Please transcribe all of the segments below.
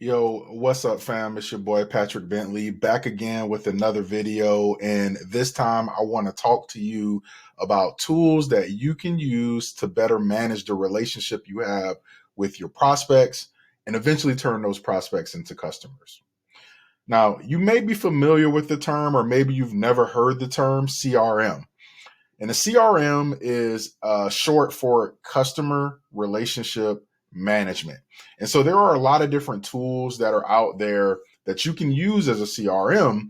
Yo, what's up, fam? It's your boy Patrick Bentley back again with another video. And this time I want to talk to you about tools that you can use to better manage the relationship you have with your prospects and eventually turn those prospects into customers. Now, you may be familiar with the term, or maybe you've never heard the term CRM. And a CRM is short for customer relationship management. And so there are a lot of different tools that are out there that you can use as a CRM,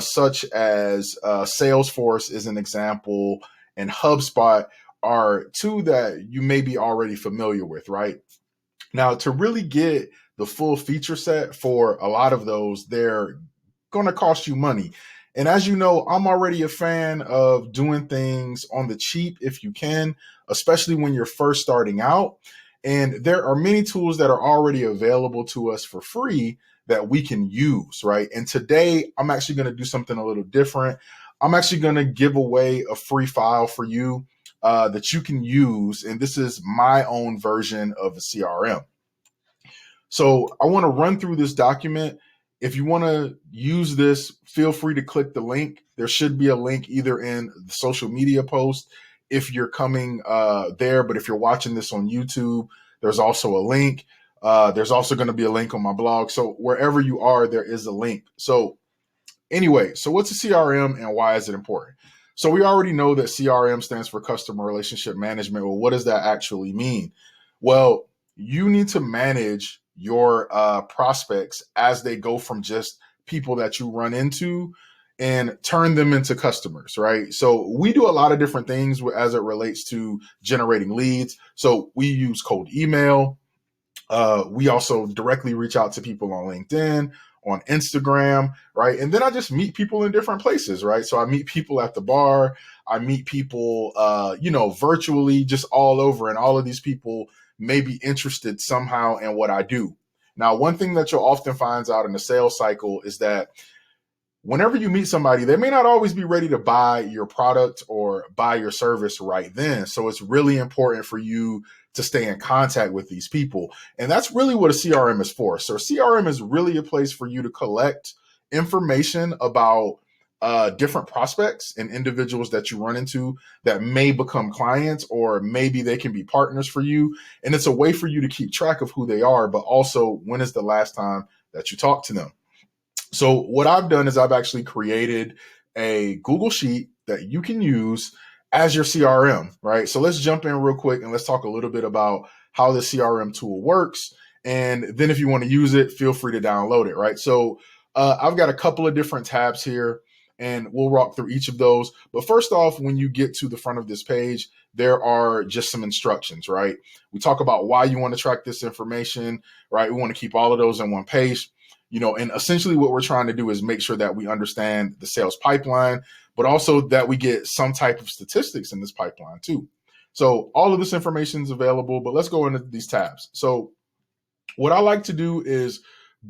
such as Salesforce is an example, and HubSpot are two that you may be already familiar with, right? Now, to really get the full feature set for a lot of those, they're going to cost you money. And as you know, I'm already a fan of doing things on the cheap if you can, especially when you're first starting out. And there are many tools that are already available to us for free that we can use, right? And today, I'm actually going to do something a little different. I'm actually going to give away a free file for you that you can use. And this is my own version of a CRM. So I want to run through this document. If you want to use this, feel free to click the link. There should be a link either in the social media post if you're coming there, but if you're watching this on YouTube, there's also a link. There's also going to be a link on my blog. So wherever you are, there is a link. So anyway, so what's a CRM and why is it important? So we already know that CRM stands for customer relationship management. Well, what does that actually mean? Well, you need to manage your prospects as they go from just people that you run into and turn them into customers, right? So we do a lot of different things as it relates to generating leads. So we use cold email. We also directly reach out to people on LinkedIn, on Instagram, right? And then I just meet people in different places, right? So I meet people at the bar. I meet people, virtually, just all over. And all of these people may be interested somehow in what I do. Now, one thing that you'll often find out in the sales cycle is that whenever you meet somebody, they may not always be ready to buy your product or buy your service right then. So it's really important for you to stay in contact with these people. And that's really what a CRM is for. So a CRM is really a place for you to collect information about different prospects and individuals that you run into that may become clients, or maybe they can be partners for you. And it's a way for you to keep track of who they are, but also when is the last time that you talked to them. So what I've done is I've actually created a Google Sheet that you can use as your CRM, right? So let's jump in real quick and let's talk a little bit about how the CRM tool works. And then if you want to use it, feel free to download it, right? So I've got a couple of different tabs here and we'll walk through each of those. But first off, when you get to the front of this page, there are just some instructions, right? We talk about why you want to track this information, right? We want to keep all of those in one page. And essentially what we're trying to do is make sure that we understand the sales pipeline, but also that we get some type of statistics in this pipeline too. So all of this information is available, but let's go into these tabs. So what I like to do is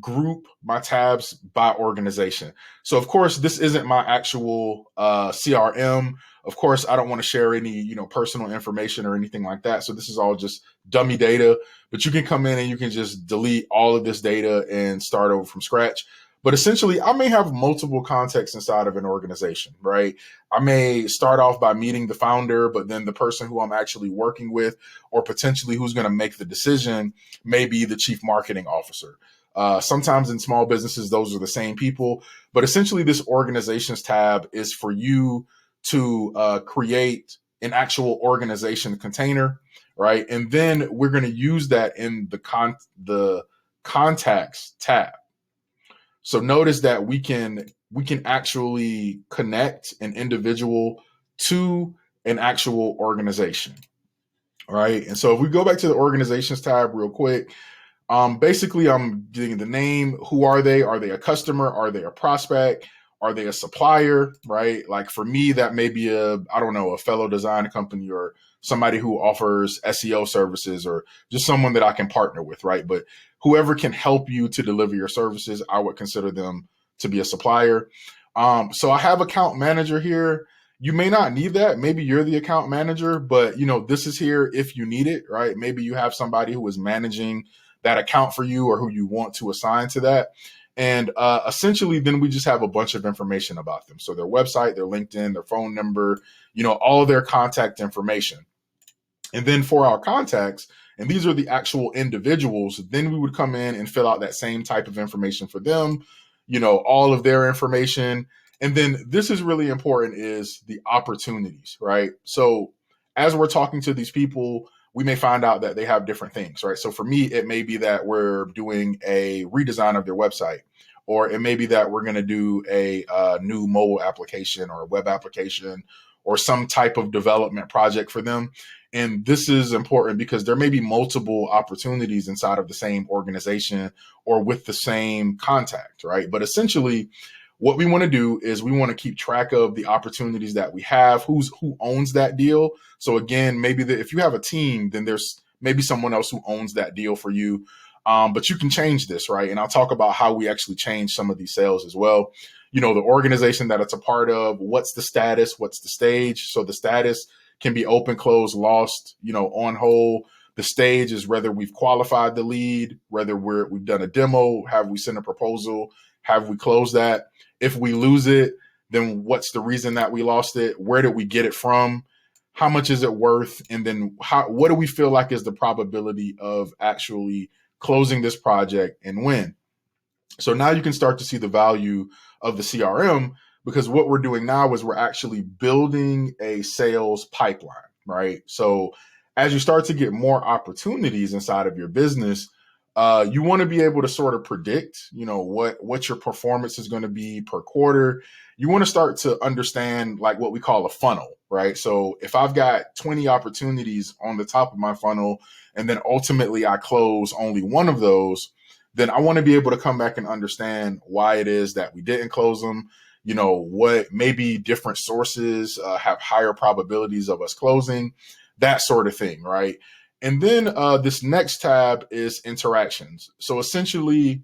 group my tabs by organization. So of course, this isn't my actual CRM. Of course, I don't want to share any, personal information or anything like that. So this is all just dummy data, but you can come in and you can just delete all of this data and start over from scratch. But essentially, I may have multiple contexts inside of an organization, right? I may start off by meeting the founder, but then the person who I'm actually working with, or potentially who's going to make the decision, may be the chief marketing officer. Sometimes in small businesses, those are the same people. But essentially, this organizations tab is for you to create an actual organization container, right? And then we're going to use that in the contacts tab. So notice that we can actually connect an individual to an actual organization, right? And so if we go back to the organizations tab real quick, basically I'm getting the name. Who are they? Are they a customer? Are they a prospect? Are they a supplier, right? Like for me, that may be a fellow design company or somebody who offers SEO services, or just someone that I can partner with, right? But whoever can help you to deliver your services, I would consider them to be a supplier. So I have account manager here. You may not need that. Maybe you're the account manager, but this is here if you need it, right? Maybe you have somebody who is managing that account for you or who you want to assign to that. And essentially, then we just have a bunch of information about them. So their website, their LinkedIn, their phone number, all their contact information. And then for our contacts, and these are the actual individuals, then we would come in and fill out that same type of information for them, all of their information. And then this is really important, is the opportunities, right? So as we're talking to these people, we may find out that they have different things, right? So for me, it may be that we're doing a redesign of their website, or it may be that we're going to do a new mobile application or a web application or some type of development project for them. And this is important because there may be multiple opportunities inside of the same organization or with the same contact, right? But essentially, what we want to do is we want to keep track of the opportunities that we have, who owns that deal. So again, maybe if you have a team, then there's maybe someone else who owns that deal for you. But you can change this, right? And I'll talk about how we actually change some of these sales as well. The organization that it's a part of, what's the status, what's the stage. So the status can be open, closed, lost, on hold. The stage is whether we've qualified the lead, whether we've done a demo, have we sent a proposal, have we closed that? If we lose it, then what's the reason that we lost it? Where did we get it from? How much is it worth? And then what do we feel like is the probability of actually closing this project and when? So now you can start to see the value of the CRM, because what we're doing now is we're actually building a sales pipeline, right? So as you start to get more opportunities inside of your business, you want to be able to sort of predict, what your performance is going to be per quarter. You want to start to understand like what we call a funnel, right? So if I've got 20 opportunities on the top of my funnel, and then ultimately I close only one of those, then I want to be able to come back and understand why it is that we didn't close them. What maybe different sources have higher probabilities of us closing, that sort of thing, right? And then this next tab is interactions. So essentially,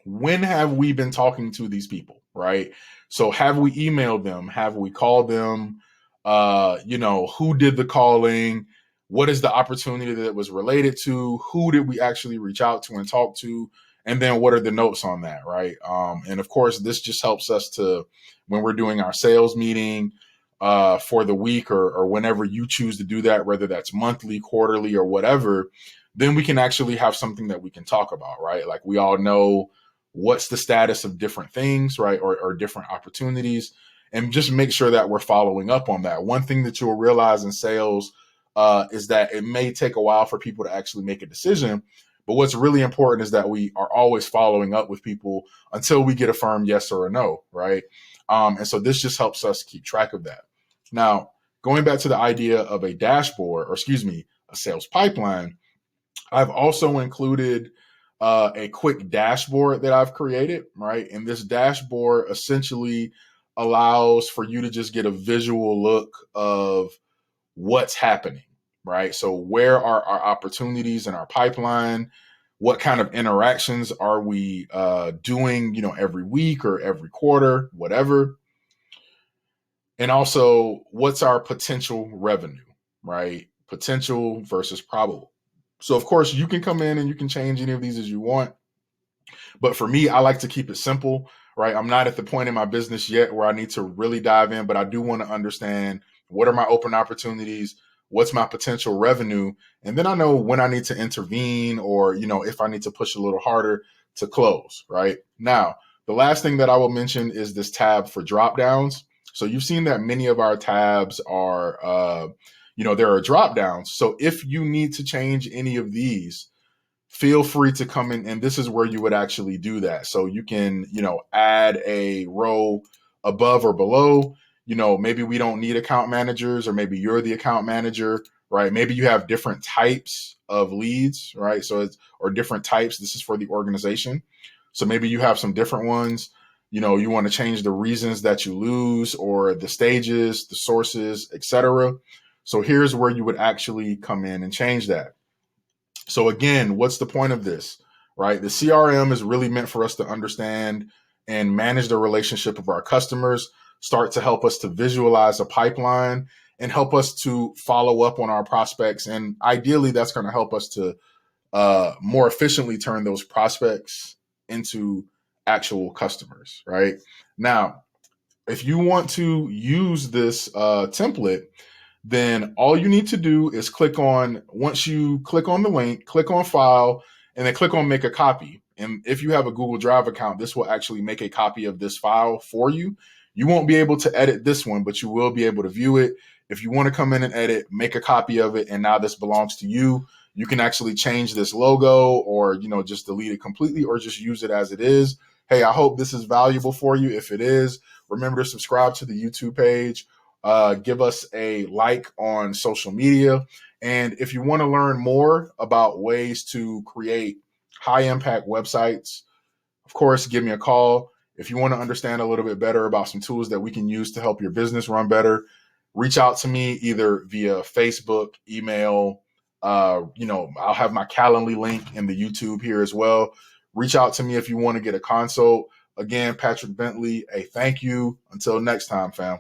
when have we been talking to these people, right? So have we emailed them? Have we called them? Who did the calling? What is the opportunity that it was related to? Who did we actually reach out to and talk to? And then what are the notes on that, right? And of course, this just helps us to, when we're doing our sales meeting for the week or whenever you choose to do that, whether that's monthly, quarterly, or whatever, then we can actually have something that we can talk about, right? Like we all know what's the status of different things, right? Or different opportunities, and just make sure that we're following up on that. One thing that you'll realize in sales is that it may take a while for people to actually make a decision. But what's really important is that we are always following up with people until we get a firm yes or a no, right? And so this just helps us keep track of that. Now, going back to the idea of a dashboard, a sales pipeline, I've also included a quick dashboard that I've created, right? And this dashboard essentially allows for you to just get a visual look of what's happening, right? So where are our opportunities in our pipeline? What kind of interactions are we doing, every week or every quarter, whatever? And also, what's our potential revenue, right? Potential versus probable. So of course, you can come in and you can change any of these as you want. But for me, I like to keep it simple, right? I'm not at the point in my business yet where I need to really dive in, but I do want to understand what are my open opportunities, what's my potential revenue, and then I know when I need to intervene or, if I need to push a little harder to close, right? Now, the last thing that I will mention is this tab for drop downs. So you've seen that many of our tabs are, there are drop downs. So if you need to change any of these, feel free to come in, and this is where you would actually do that. So you can, add a row above or below. Maybe we don't need account managers, or maybe you're the account manager, right? Maybe you have different types of leads, right? Or different types. This is for the organization. So maybe you have some different ones. You want to change the reasons that you lose, or the stages, the sources, etc. So here's where you would actually come in and change that. So again, what's the point of this, right? The CRM is really meant for us to understand and manage the relationship of our customers, start to help us to visualize a pipeline, and help us to follow up on our prospects. And ideally, that's going to help us to more efficiently turn those prospects into actual customers, right? Now, if you want to use this template, then all you need to do is once you click on the link, click on file, and then click on make a copy. And if you have a Google Drive account, this will actually make a copy of this file for you. You won't be able to edit this one, but you will be able to view it. If you want to come in and edit, make a copy of it, and now this belongs to you. You can actually change this logo or, just delete it completely or just use it as it is. Hey, I hope this is valuable for you. If it is, remember to subscribe to the YouTube page. Give us a like on social media. And if you want to learn more about ways to create high impact websites, of course, give me a call. If you want to understand a little bit better about some tools that we can use to help your business run better, reach out to me either via Facebook, email. I'll have my Calendly link in the YouTube here as well. Reach out to me if you want to get a consult. Again, Patrick Bentley, a thank you. Until next time, fam.